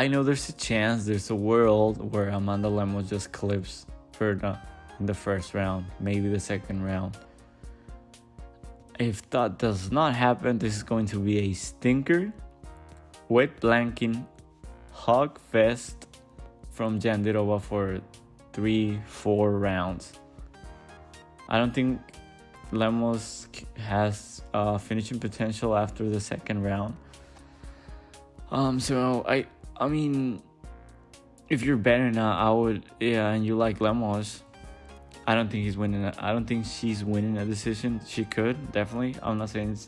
know there's a world where Amanda Lemos just clips Verna in the first round, maybe the second round. If that does not happen, this is going to be a stinker, wet blanking, hug fest from Jandiroba for 3-4 rounds. I don't think Lemos has finishing potential after the second round. So I mean, if you're betting, I would, and you like Lemos, I don't think he's winning. I don't think she's winning a decision. She could, definitely. I'm not saying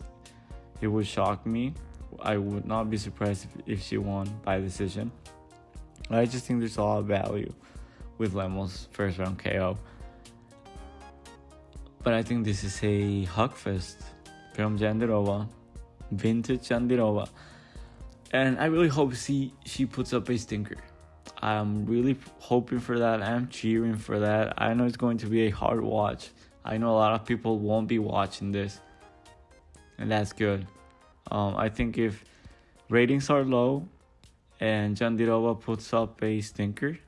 it would shock me. I would not be surprised if she won by decision. I just think there's a lot of value with Lemos' first round KO. But I think this is a hugfest from Jandiroba. Vintage Jandiroba. And I really hope she puts up a stinker. I'm really hoping for that. I'm cheering for that. I know it's going to be a hard watch. I know a lot of people won't be watching this. And that's good. I think if ratings are low and Jandiroba puts up a stinker,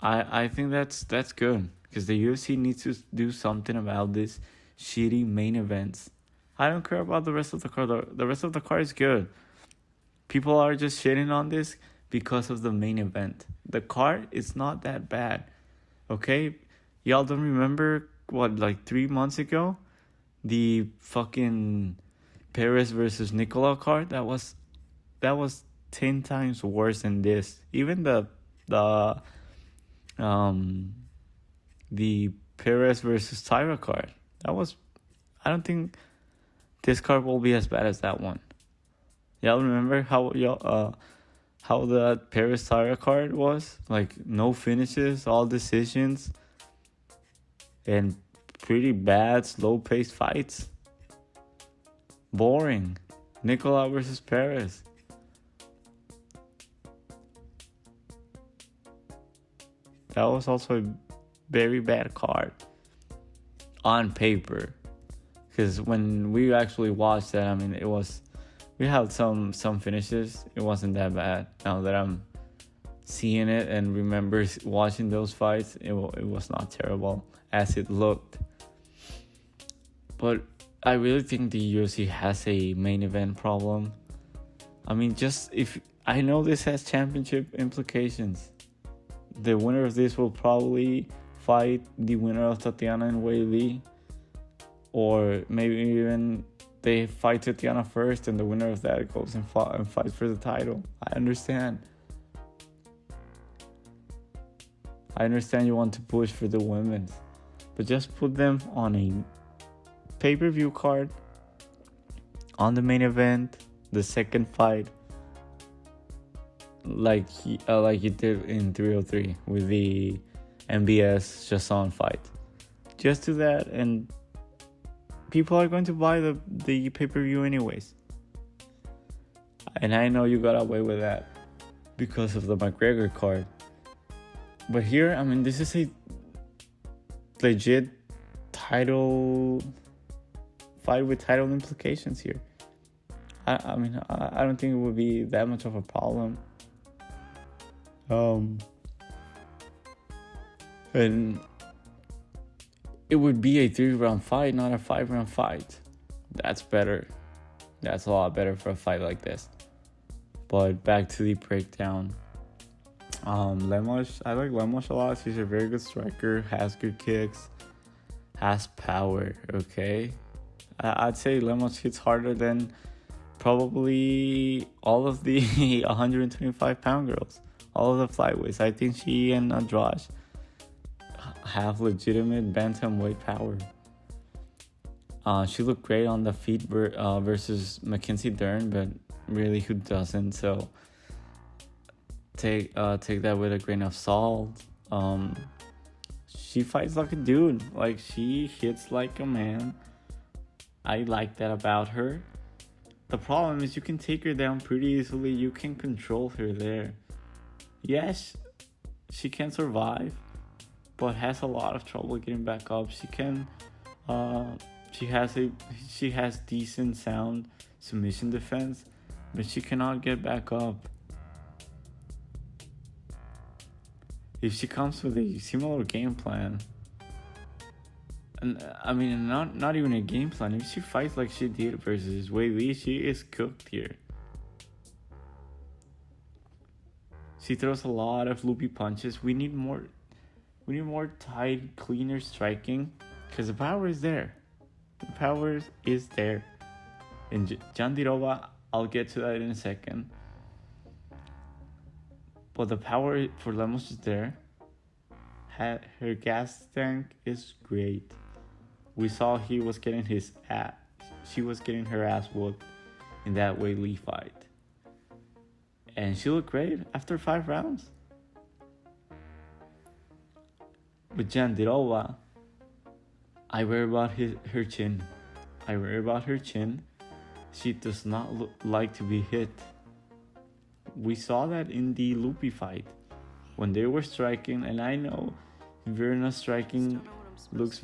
I think that's good. Because the UFC needs to do something about this shitty main events. I don't care about the rest of the card. The rest of the card is good. People are just shitting on this because of the main event. The card is not that bad. Okay? Y'all don't remember, like 3 months ago? The fucking Perez versus Nicola card? That was 10 times worse than this. Even the Perez versus Tyra card. I don't think this card will be as bad as that one. Y'all remember how how that Paris Tara card was. Like, no finishes, all decisions, and pretty bad, slow-paced fights. Boring. Nicolau versus Paris. That was also a very bad card on paper. Because when we actually watched that, I mean, we had some finishes. It wasn't that bad. Now that I'm seeing it and remember watching those fights, it was not terrible as it looked. But I really think the UFC has a main event problem. I mean, I know this has championship implications. The winner of this will probably fight the winner of Tatiana and Wei Li. Or maybe even they fight Tatiana first and the winner of that goes and fights for the title. I understand. You want to push for the women's. But just put them on a pay-per-view card. On the main event. The second fight. Like you did in 303 with the MBS Chasson fight. Just do that and people are going to buy the pay-per-view anyways. And I know you got away with that because of the McGregor card. But here, I mean, this is a legit title fight with title implications here. I mean, I don't think it would be that much of a problem. And it would be a 3-round fight, not a 5-round fight. That's better. That's a lot better for a fight like this. But back to the breakdown. Lemos, I like Lemos a lot. He's a very good striker, has good kicks, has power, okay? I'd say Lemos hits harder than probably all of the 125-pound girls. All of the flyweights. I think she and Andrade have legitimate bantamweight power. She looked great on the feet versus Mackenzie Dern, but really, who doesn't? So take that with a grain of salt. She fights like a dude. Like, she hits like a man. I like that about her. The problem is you can take her down pretty easily. You can control her there. Yes, she can survive, but has a lot of trouble getting back up. She has decent sound submission defense, but she cannot get back up. If she comes with a similar game plan, and I mean, not even a game plan, if she fights like she did versus Wei Li, she is cooked here. She throws a lot of loopy punches. We need more tight, cleaner striking, because the power is there. The power is there. And Jandiroba, I'll get to that in a second. But the power for Lemos is there. Her gas tank is great. We saw she was getting her ass whooped in that Wei Li fight. And she looked great after 5 rounds. But Jandiroba, I worry about her chin. She does not like to be hit. We saw that in the loopy fight. When they were striking, and I know Verna striking looks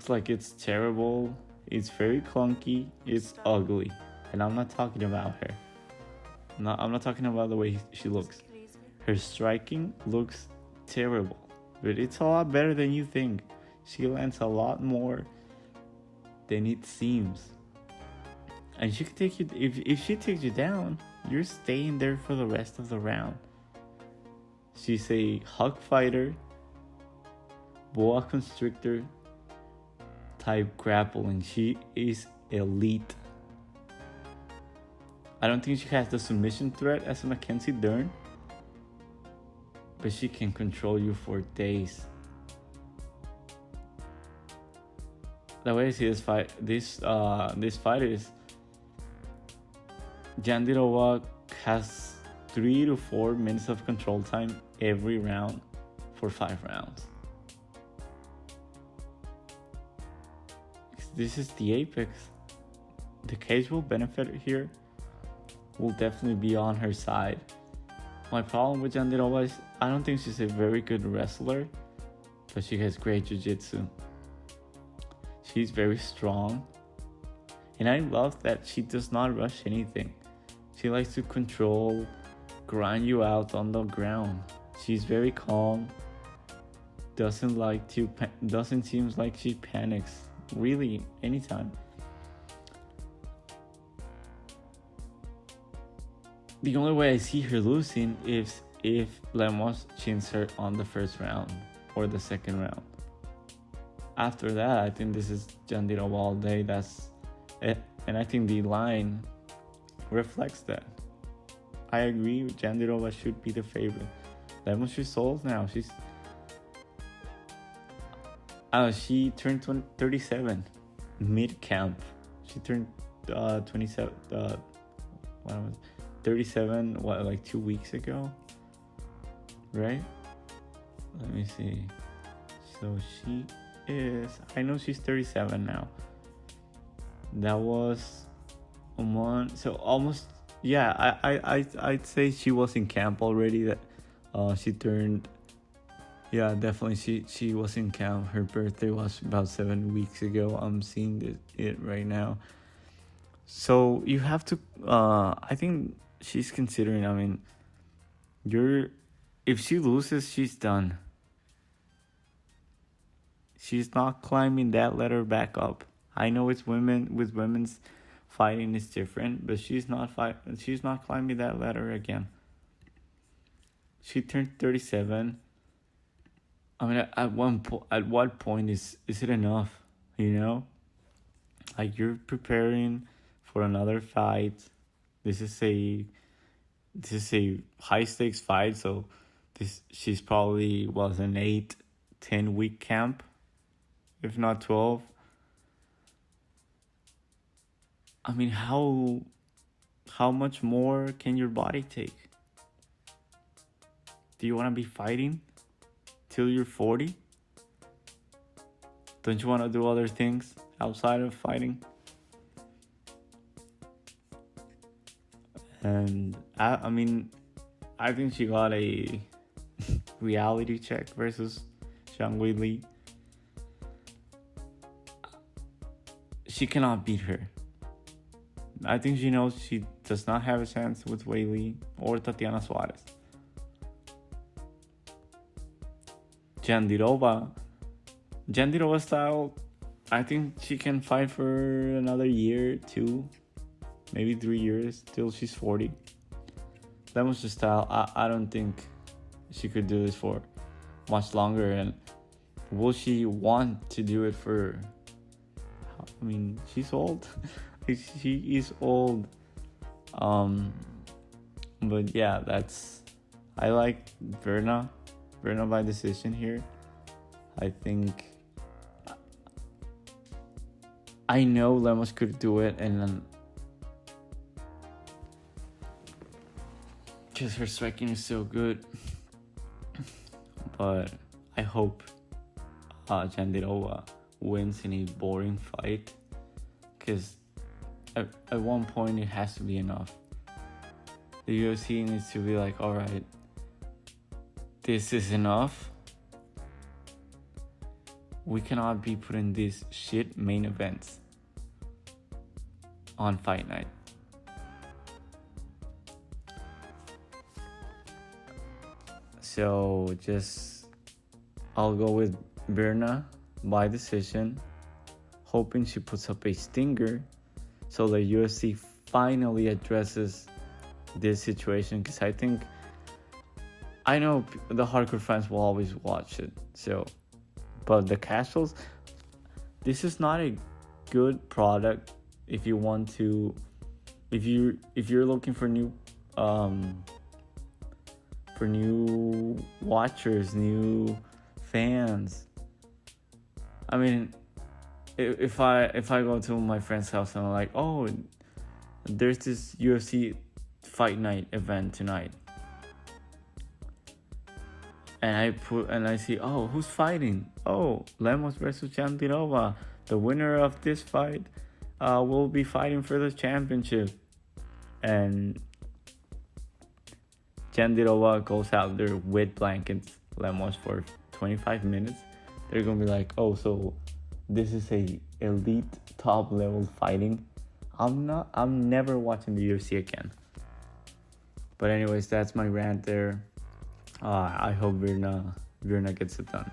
like it's terrible. It's very clunky. It's ugly. And I'm not talking about her. I'm not talking about the way she looks. Her striking looks terrible, but it's a lot better than you think. She lands a lot more than it seems. And she can take you. If she takes you down, you're staying there for the rest of the round. She's a hug fighter, boa constrictor type grappling. She is elite. I don't think she has the submission threat as a Mackenzie Dern, but she can control you for days. The way I see this fight is Jandiroba has 3 to 4 minutes of control time every round for 5 rounds. This is the apex. The casual benefit here will definitely be on her side. My problem with Jandiroba is I don't think she's a very good wrestler, but she has great jiu-jitsu. She's very strong. And I love that she does not rush anything. She likes to control, grind you out on the ground. She's very calm. Doesn't seem like she panics really anytime. The only way I see her losing is if Lemos chins her on the first round or the second round. After that, I think this is Jandiroba all day. That's it. And I think the line reflects that. I agree, Jandiroba should be the favorite. Lemos, she's old now. She turned 37 mid-camp. She turned 27. 37. Like 2 weeks ago, right? Let me see. So she is. I know she's 37 now. That was a month. So almost. Yeah, I'd say she was in camp already. That she turned. Yeah, definitely. She was in camp. Her birthday was about 7 weeks ago. I'm seeing it right now. So you have to. I think she's considering. I mean, if she loses, she's done. She's not climbing that ladder back up. I know it's women. With women's fighting is different, but she's not climbing that ladder again. She turned 37. I mean, at what point is it enough? You know, like you're preparing for another fight. This is a high stakes fight, so she's probably was an 8-10 week camp, if not 12. I mean, how much more can your body take? Do you want to be fighting till you're 40? Don't you want to do other things outside of fighting? And I mean, I think she got a reality check versus Zhang Li. She cannot beat her. I think she knows she does not have a chance with Wei Li or Tatiana Suarez. Jandiroba style, I think she can fight for another year, 2, maybe 3 years till she's 40. Lemos style, I don't think she could do this for much longer. And will she want to do it for? I mean, she's old. She is old. But yeah, I like Verna by decision here. I think I know Lemos could do it, and then because her striking is so good. But I hope Jandiroba wins in a boring fight, because at one point it has to be enough. The UFC needs to be like, alright, this is enough. We cannot be putting these shit main events on fight night. So I'll go with Berna by decision, hoping she puts up a stinger so the UFC finally addresses this situation, because I know the hardcore fans will always watch it. But the casuals, this is not a good product if you're looking for new watchers, new fans. I mean, if I go to my friend's house and I'm like, oh, there's this UFC fight night event tonight, and I see, oh, who's fighting? Oh, Lemos versus Jandiroba. The winner of this fight will be fighting for the championship. And Jandiroba goes out there with blankets Lemos for 25 minutes. They're gonna be like, oh, so this is a elite top level fighting. I'm never watching the UFC again. But anyways, that's my rant there. I hope Virna gets it done.